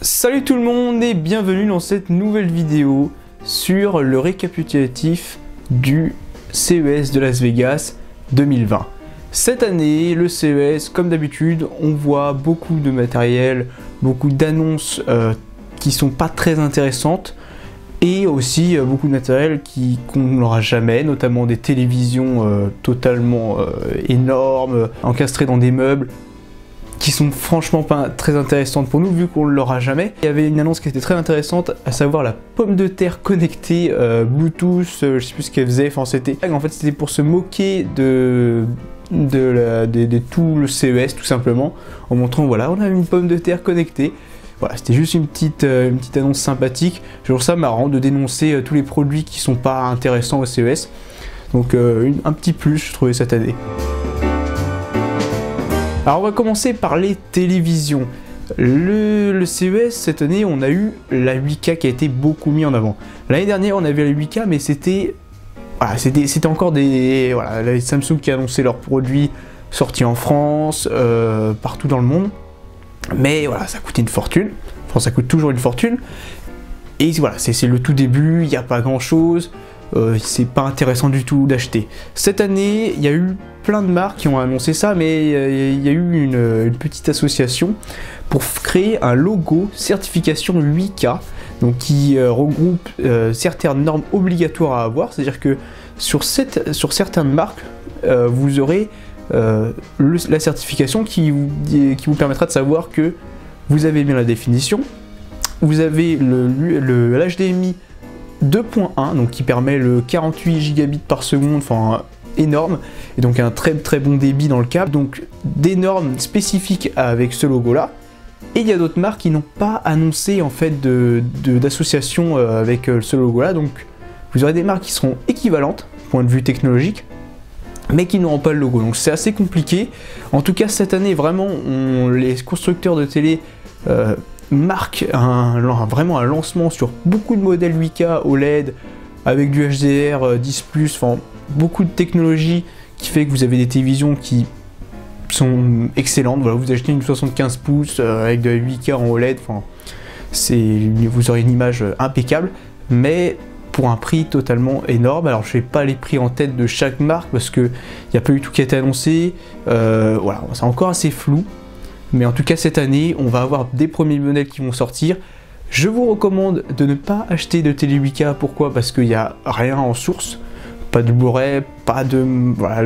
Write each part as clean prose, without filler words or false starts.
Salut tout le monde et bienvenue dans cette nouvelle vidéo sur le récapitulatif du CES de Las Vegas 2020. Cette année, le CES, comme d'habitude, on voit beaucoup de matériel, beaucoup d'annonces qui sont pas très intéressantes et aussi beaucoup de matériel qu'on n'aura jamais, notamment des télévisions totalement énormes, encastrées dans des meubles, qui sont franchement pas très intéressantes pour nous vu qu'on ne l'aura jamais. Il y avait une annonce qui était très intéressante, à savoir la pomme de terre connectée Bluetooth, je sais plus ce qu'elle faisait, enfin c'était pour se moquer de tout le CES tout simplement, en montrant voilà, on a une pomme de terre connectée. Voilà, c'était juste une petite annonce sympathique. Je trouve ça marrant de dénoncer tous les produits qui sont pas intéressants au CES. Donc un petit plus, je trouvais cette année. Alors on va commencer par les télévisions. Le CES cette année, on a eu la 8K qui a été beaucoup mis en avant. L'année dernière on avait la 8K, mais c'était encore des les Samsung qui annonçaient leurs produits sortis en France, partout dans le monde. Mais voilà, ça coûtait une fortune. Enfin, ça coûte toujours une fortune. Et voilà, c'est le tout début, il n'y a pas grand chose. C'est pas intéressant du tout d'acheter. Cette année, il y a eu plein de marques qui ont annoncé ça, mais il y a eu une petite association pour créer un logo certification 8K, donc qui regroupe certaines normes obligatoires à avoir, c'est-à-dire que sur certaines marques, vous aurez la certification qui vous permettra de savoir que vous avez bien la définition, vous avez l'HDMI 2.1, donc qui permet le 48 gigabits par seconde, enfin énorme, et donc un très bon débit dans le câble, donc des normes spécifiques avec ce logo là. Et il y a d'autres marques qui n'ont pas annoncé en fait d'association avec ce logo là, donc vous aurez des marques qui seront équivalentes point de vue technologique mais qui n'auront pas le logo, donc c'est assez compliqué. En tout cas cette année vraiment les constructeurs de télé marquent vraiment un lancement sur beaucoup de modèles 8K OLED avec du HDR 10+, enfin beaucoup de technologie qui fait que vous avez des télévisions qui sont excellentes. Voilà, vous achetez une 75 pouces avec de la 8K en OLED, enfin vous aurez une image impeccable, mais pour un prix totalement énorme. Alors je n'ai pas les prix en tête de chaque marque parce que il n'y a pas eu tout qui a été annoncé. Voilà, c'est encore assez flou. Mais en tout cas cette année, on va avoir des premiers modèles qui vont sortir. Je vous recommande de ne pas acheter de télé 8K. Pourquoi? Parce qu'il n'y a rien en source. Pas de Blu-ray, pas de... Voilà,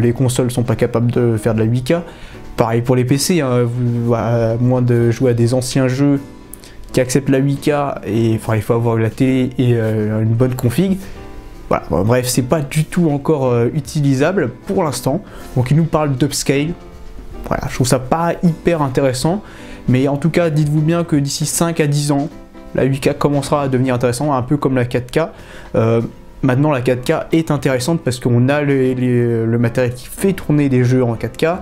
les consoles sont pas capables de faire de la 8K. Pareil pour les PC, hein, à moins de jouer à des anciens jeux qui acceptent la 8K, et enfin, il faut avoir la télé et une bonne config. Voilà, bon, bref, c'est pas du tout encore utilisable pour l'instant. Donc il nous parle d'upscale. Voilà, je trouve ça pas hyper intéressant, mais en tout cas, dites-vous bien que d'ici 5 à 10 ans, la 8K commencera à devenir intéressante, un peu comme la 4K. Maintenant, la 4K est intéressante parce qu'on a le matériel qui fait tourner des jeux en 4K,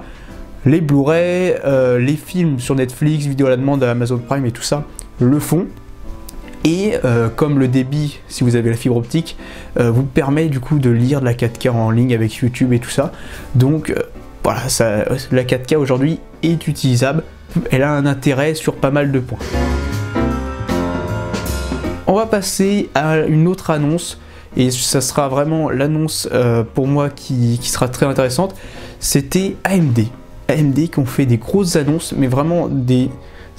les Blu-ray, les films sur Netflix, vidéo à la demande à Amazon Prime et tout ça le font. Et comme le débit, si vous avez la fibre optique, vous permet du coup de lire de la 4K en ligne avec YouTube et tout ça. Donc voilà, la 4K aujourd'hui est utilisable, elle a un intérêt sur pas mal de points. On va passer à une autre annonce, et ça sera vraiment l'annonce pour moi qui sera très intéressante. C'était AMD. AMD qui ont fait des grosses annonces, mais vraiment des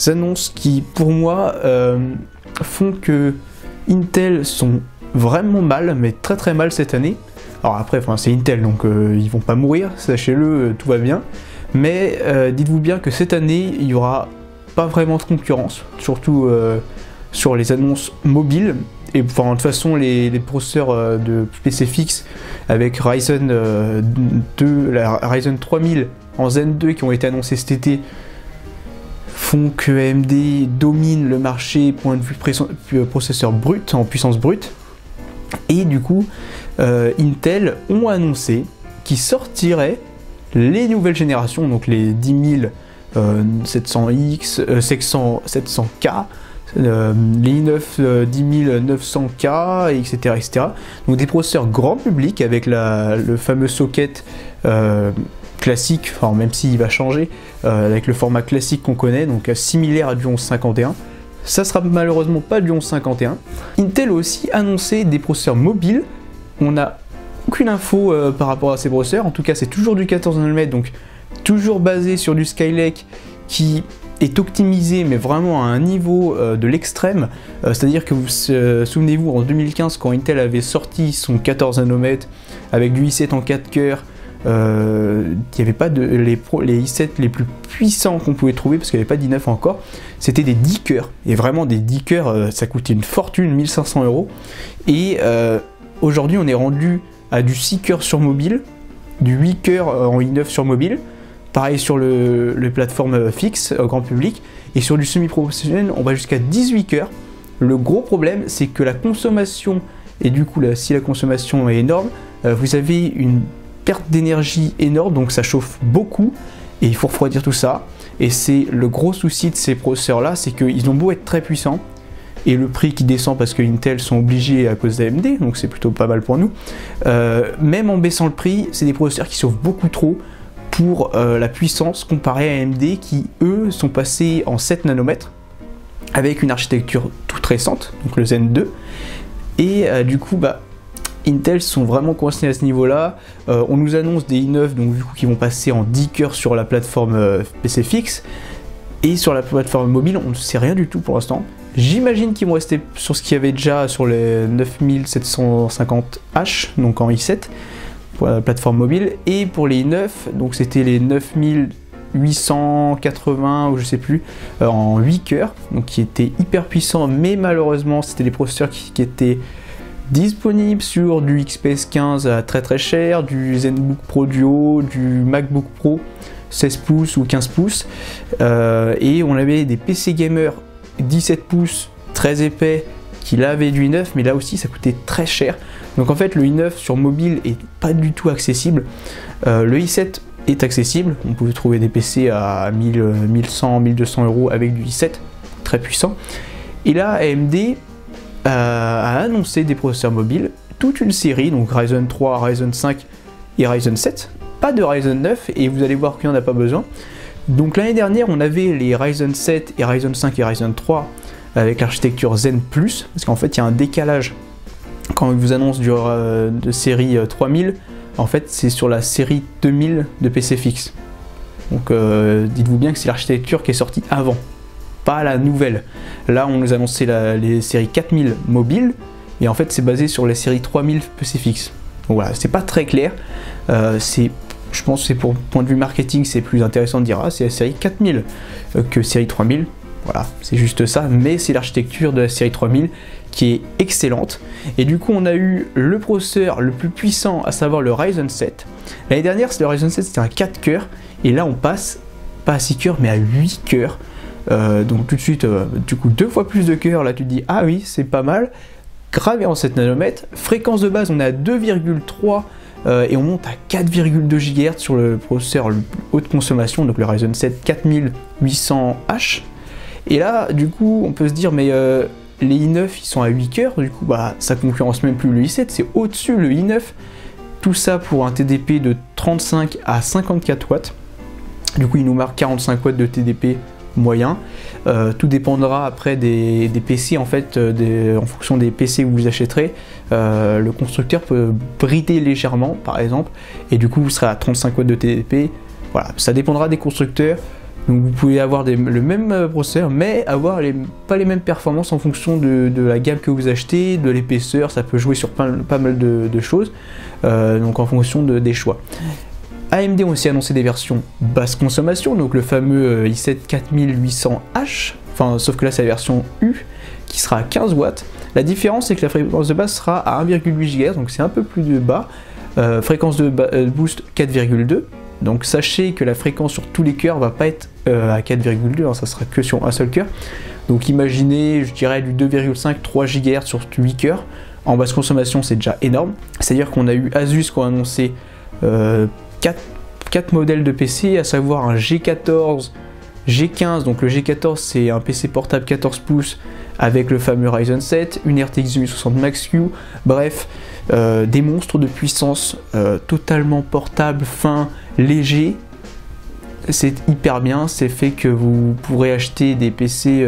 annonces qui pour moi font que Intel sont vraiment mal, mais très mal cette année. Alors après, c'est Intel, donc ils vont pas mourir, sachez-le, tout va bien. Mais dites-vous bien que cette année, il n'y aura pas vraiment de concurrence, surtout sur les annonces mobiles. Et enfin, de toute façon, les processeurs de PC fixe avec Ryzen 3000 en Zen 2 qui ont été annoncés cet été font que AMD domine le marché point de vue processeur brut, en puissance brute. Et du coup, Intel ont annoncé qu'ils sortiraient les nouvelles générations, donc les 10700X, 700K, les i9 10900K, etc. Donc des processeurs grand public avec le fameux socket classique, enfin même s'il va changer, avec le format classique qu'on connaît, donc similaire à du 1151, ça sera malheureusement pas du 1151. Intel a aussi annoncé des processeurs mobiles. On n'a aucune info par rapport à ces processeurs, en tout cas c'est toujours du 14 nm, donc toujours basé sur du Skylake qui est optimisé mais vraiment à un niveau de l'extrême, c'est-à-dire que vous souvenez-vous en 2015 quand Intel avait sorti son 14 nm avec du i7 en 4 cœurs, il n'y avait pas les i7 les plus puissants qu'on pouvait trouver parce qu'il n'y avait pas d'i9 encore, c'était des 10 cœurs, et vraiment des 10 cœurs ça coûtait une fortune, 1500 €, et aujourd'hui on est rendu à du 6 cœurs sur mobile, du 8 cœurs en i9 sur mobile, pareil sur les plateformes fixes grand public, et sur du semi-professionnel on va jusqu'à 18 cœurs. Le gros problème c'est que la consommation, et du coup si la consommation est énorme, vous avez une perte d'énergie énorme, donc ça chauffe beaucoup et il faut refroidir tout ça, et c'est le gros souci de ces processeurs là, c'est qu'ils ont beau être très puissants et le prix qui descend parce que Intel sont obligés à cause d'AMD, donc c'est plutôt pas mal pour nous, même en baissant le prix c'est des processeurs qui chauffent beaucoup trop pour la puissance comparée à AMD qui eux sont passés en 7 nanomètres avec une architecture toute récente, donc le Zen 2, et du coup Intel sont vraiment coincés à ce niveau là. On nous annonce des i9 donc du coup qui vont passer en 10 cœurs sur la plateforme PC fixe, et sur la plateforme mobile on ne sait rien du tout pour l'instant. J'imagine qu'ils vont rester sur ce qu'il y avait déjà sur les 9750H donc en i7 pour la plateforme mobile, et pour les i9 donc c'était les 9880 ou je sais plus en 8 cœurs, donc qui étaient hyper puissants, mais malheureusement c'était des processeurs qui étaient disponibles sur du XPS 15 à très cher, du ZenBook Pro Duo, du MacBook Pro 16 pouces ou 15 pouces, et on avait des PC gamer 17 pouces très épais qui là avaient du i9, mais là aussi ça coûtait très cher. Donc en fait le i9 sur mobile est pas du tout accessible. Le i7 est accessible, on peut trouver des PC à 1000, 1100, 1200 € avec du i7 très puissant. Et là AMD a annoncé des processeurs mobiles, toute une série, donc Ryzen 3, Ryzen 5 et Ryzen 7, pas de Ryzen 9, et vous allez voir qu'il n'y en a pas besoin. Donc l'année dernière on avait les Ryzen 7 et Ryzen 5 et Ryzen 3 avec l'architecture Zen+, parce qu'en fait il y a un décalage quand ils vous annoncent de série 3000, en fait c'est sur la série 2000 de PC fixe. Donc dites-vous bien que c'est l'architecture qui est sortie avant, pas la nouvelle. Là on nous annonçait les séries 4000 mobiles, et en fait c'est basé sur les séries 3000 PC fixe. Donc voilà, c'est pas très clair, je pense que c'est pour point de vue marketing c'est plus intéressant de dire c'est la série 4000 que série 3000. Voilà, c'est juste ça, mais c'est l'architecture de la série 3000 qui est excellente. Et du coup on a eu le processeur le plus puissant, à savoir le Ryzen 7. L'année dernière le Ryzen 7 c'était un 4 cœurs, et là on passe pas à 6 cœurs mais à 8 cœurs. Donc tout de suite du coup 2 fois plus de cœurs, là tu te dis ah oui c'est pas mal, gravé en 7 nanomètres. Fréquence de base on est à 2,3 et on monte à 4,2 GHz sur le processeur le plus haute consommation, donc le Ryzen 7 4800H. Et là du coup on peut se dire mais les i9 ils sont à 8 cœurs, du coup ça concurrence même plus le i7, c'est au-dessus le i9, tout ça pour un TDP de 35 à 54 watts, du coup il nous marque 45 watts de TDP moyen. Tout dépendra après des PC en fait, en fonction des PC que vous achèterez, le constructeur peut brider légèrement par exemple, et du coup vous serez à 35 watts de TDP. Voilà, ça dépendra des constructeurs. Donc vous pouvez avoir le même processeur, mais avoir pas les mêmes performances en fonction de la gamme que vous achetez, de l'épaisseur, ça peut jouer sur pas mal de choses, donc en fonction des choix. AMD ont aussi annoncé des versions basse consommation, donc le fameux i7 4800H, sauf que là c'est la version U qui sera à 15 watts. La différence c'est que la fréquence de base sera à 1,8 GHz, donc c'est un peu plus de bas, fréquence de boost 4,2. Donc sachez que la fréquence sur tous les cœurs va pas être à 4,2, ça sera que sur un seul cœur. Donc imaginez, je dirais du 2,5-3 GHz sur 8 cœurs. En basse consommation c'est déjà énorme. C'est-à-dire qu'on a eu Asus qui a annoncé 4 modèles de PC, à savoir un G14, G15, donc le G14 c'est un PC portable 14 pouces avec le fameux Ryzen 7, une RTX 2060 Max-Q, bref, des monstres de puissance, totalement portables, fins, légers. C'est hyper bien, c'est fait que vous pourrez acheter des PC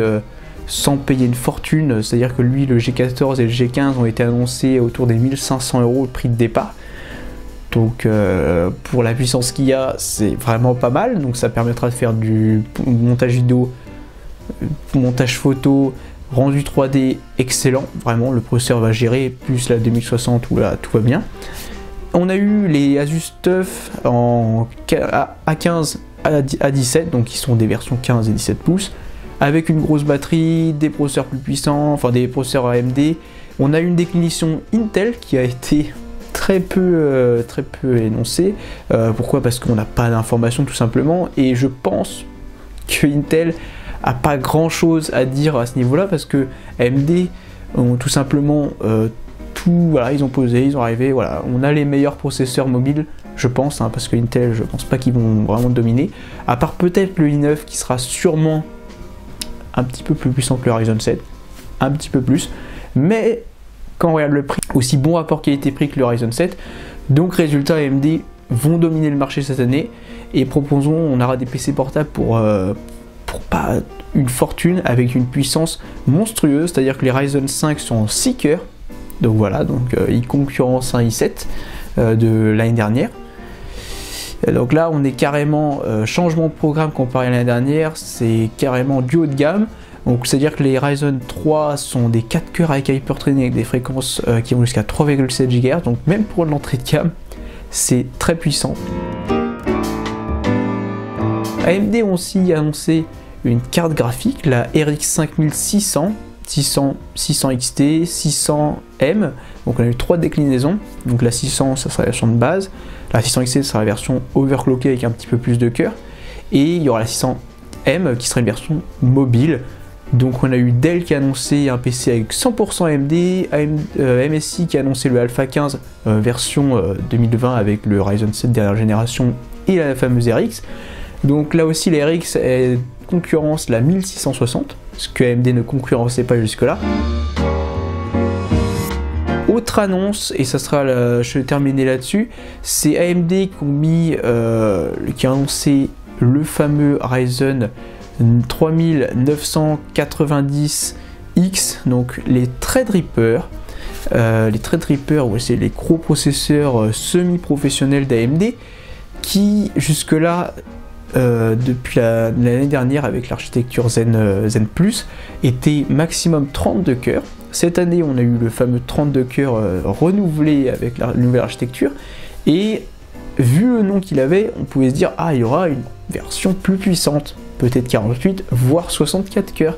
sans payer une fortune, c'est-à-dire que lui, le G14 et le G15 ont été annoncés autour des 1500 € le prix de départ. Donc pour la puissance qu'il y a, c'est vraiment pas mal, donc ça permettra de faire du montage vidéo, montage photo, rendu 3D excellent, vraiment le processeur va gérer, plus la 2060 où là tout va bien. On a eu les Asus TUF en A15 à 17, donc qui sont des versions 15 et 17 pouces, avec une grosse batterie, des processeurs plus puissants, enfin des processeurs AMD. On a eu une déclinaison Intel qui a été très peu énoncée. Pourquoi? Parce qu'on n'a pas d'informations tout simplement, et je pense que Intel a pas grand chose à dire à ce niveau-là, parce que AMD ont tout simplement voilà, ils ont posé, ils ont arrivé, voilà, on a les meilleurs processeurs mobiles, je pense, hein, parce que Intel, je pense pas qu'ils vont vraiment dominer, à part peut-être le i9 qui sera sûrement un petit peu plus puissant que le Ryzen 7, un petit peu plus, mais quand on regarde le prix, aussi bon rapport qualité-prix que le Ryzen 7, donc résultat, AMD vont dominer le marché cette année, et proposons, on aura des PC portables pour pas une fortune, avec une puissance monstrueuse, c'est-à-dire que les Ryzen 5 sont en 6 cœurs, donc voilà, donc ils concurrencent un i7 de l'année dernière. Donc là on est carrément changement de programme comparé à l'année dernière, c'est carrément du haut de gamme. Donc c'est à dire que les Ryzen 3 sont des 4 cœurs avec hypertraining avec des fréquences qui vont jusqu'à 3,7 GHz, donc même pour l'entrée de gamme c'est très puissant. AMD ont aussi annoncé une carte graphique, la RX 5600, 600 XT, 600M, donc on a eu 3 déclinaisons, donc la 600 ça sera la version de base, la 600 XT ça sera la version overclockée avec un petit peu plus de cœur, et il y aura la 600M qui sera une version mobile. Donc on a eu Dell qui a annoncé un PC avec 100% AMD, MSI qui a annoncé le Alpha 15 version 2020 avec le Ryzen 7 dernière génération et la fameuse RX. Donc là aussi la RX concurrence la 1660, ce que AMD ne concurrençait pas jusque là. Autre annonce, et ça sera je vais terminer là-dessus, c'est AMD qui a annoncé le fameux Ryzen 3990X, donc les Threadripper. Les Threadripper, c'est les gros processeurs semi-professionnels d'AMD qui jusque-là depuis l'année dernière avec l'architecture Zen Plus était maximum 32 cœurs. Cette année on a eu le fameux 32 cœurs renouvelé avec la nouvelle architecture, et vu le nom qu'il avait on pouvait se dire ah il y aura une version plus puissante, peut-être 48 voire 64 cœurs,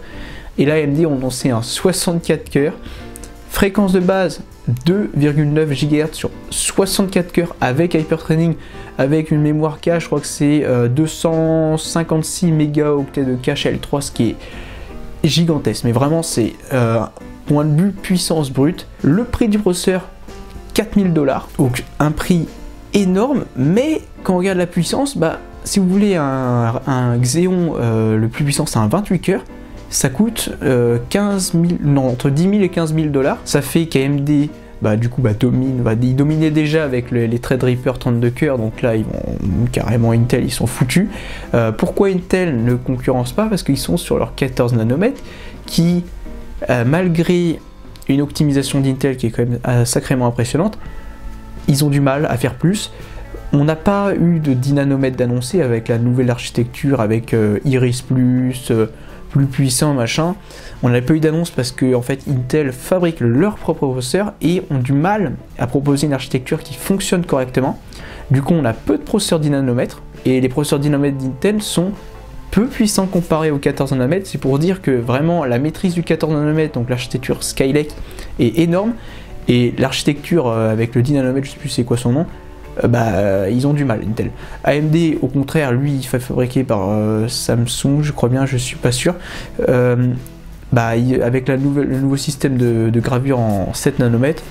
et là AMD ont lancé un 64 cœurs, fréquence de base 2,9 GHz sur 64 cœurs avec hypertraining, avec une mémoire cache, je crois que c'est 256 mégaoctets de cache L3, ce qui est gigantesque, mais vraiment c'est point de vue puissance brute. Le prix du processeur 4000 $, donc un prix énorme, mais quand on regarde la puissance, bah si vous voulez un Xeon le plus puissant c'est un 28 cœurs, ça coûte 15 000, non, entre 10 000 et 15 000 $. Ça fait qu'AMD ils dominaient déjà avec les Threadripper 32 cœurs, donc là ils vont carrément Intel, ils sont foutus. Pourquoi Intel ne concurrence pas? Parce qu'ils sont sur leur 14 nanomètres qui, malgré une optimisation d'Intel qui est quand même sacrément impressionnante, ils ont du mal à faire plus. On n'a pas eu de 10 nanomètres d'annoncé avec la nouvelle architecture, avec Iris+, plus puissant, machin. On n'a pas eu d'annonce parce que en fait Intel fabrique leur propre processeur et ont du mal à proposer une architecture qui fonctionne correctement. Du coup on a peu de processeurs 10 nanomètres, et les processeurs 10 nanomètres d'Intel sont peu puissants comparés aux 14 nanomètres. C'est pour dire que vraiment la maîtrise du 14 nanomètres, donc l'architecture Skylake, est énorme, et l'architecture avec le 10 nanomètres, je sais plus c'est quoi son nom, ils ont du mal, Intel. AMD au contraire, lui il fait fabriquer par Samsung, je crois bien, je suis pas sûr, avec le nouveau système de gravure en 7 nanomètres,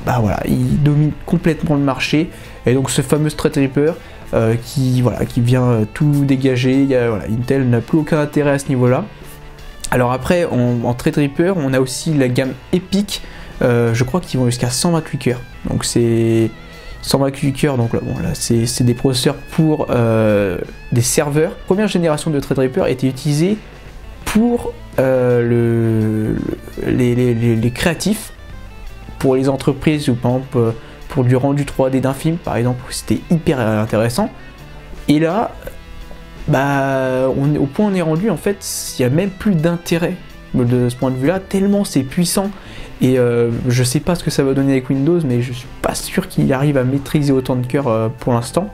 voilà, il domine complètement le marché, et donc ce fameux Threadripper qui vient tout dégager. Intel n'a plus aucun intérêt à ce niveau là. Alors après en Threadripper on a aussi la gamme Epic, je crois qu'ils vont jusqu'à 128 cœurs, donc c'est 128 cœurs, donc là, c'est des processeurs pour des serveurs. Première génération de Threadripper était utilisée pour les créatifs pour les entreprises, ou par exemple pour du rendu 3D d'un film par exemple, c'était hyper intéressant. Et là, bah, au point où on est rendu, en fait, il n'y a même plus d'intérêt de ce point de vue là, tellement c'est puissant. Et je sais pas ce que ça va donner avec Windows, mais je suis pas sûr qu'il arrive à maîtriser autant de cœur pour l'instant.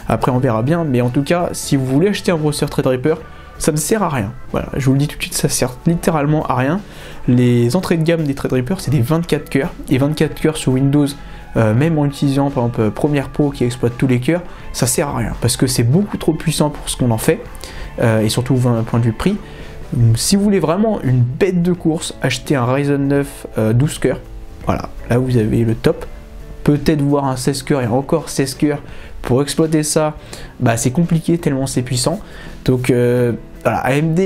Après on verra bien, mais en tout cas, si vous voulez acheter un processeur Threadripper, ça ne sert à rien. Voilà, je vous le dis tout de suite, ça sert littéralement à rien. Les entrées de gamme des Threadripper, c'est des 24 cœurs, et 24 cœurs sur Windows, même en utilisant par exemple Premiere Pro qui exploite tous les cœurs, ça sert à rien, parce que c'est beaucoup trop puissant pour ce qu'on en fait, et surtout d'un point de vue prix. Si vous voulez vraiment une bête de course, achetez un Ryzen 9 12 cœurs. Voilà, là vous avez le top. Peut-être voir un 16 cœurs et encore 16 cœurs pour exploiter ça, bah c'est compliqué tellement c'est puissant. Donc voilà, AMD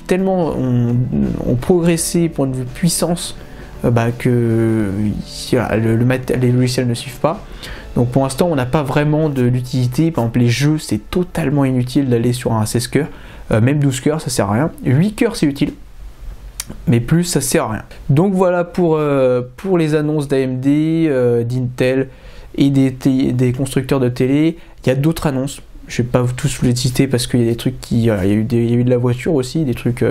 tellement ont progressé point de vue puissance que voilà, les logiciels ne suivent pas. Donc pour l'instant on n'a pas vraiment de l'utilité. Par exemple les jeux, c'est totalement inutile d'aller sur un 16 cœurs. Même 12 cœurs ça sert à rien, 8 cœurs c'est utile, mais plus ça sert à rien. Donc voilà pour les annonces d'AMD, d'Intel et des constructeurs de télé. Il y a d'autres annonces, je ne vais pas tous vous les citer parce qu'il y a des trucs il y a eu de la voiture aussi, des trucs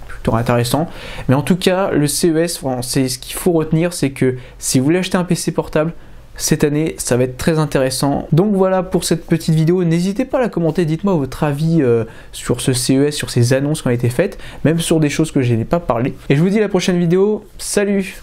plutôt intéressants. Mais en tout cas le CES, c'est ce qu'il faut retenir, c'est que si vous voulez acheter un PC portable, cette année, ça va être très intéressant. Donc voilà pour cette petite vidéo. N'hésitez pas à la commenter, dites-moi votre avis sur ce CES, sur ces annonces qui ont été faites, même sur des choses que je n'ai pas parlé. Et je vous dis à la prochaine vidéo. Salut!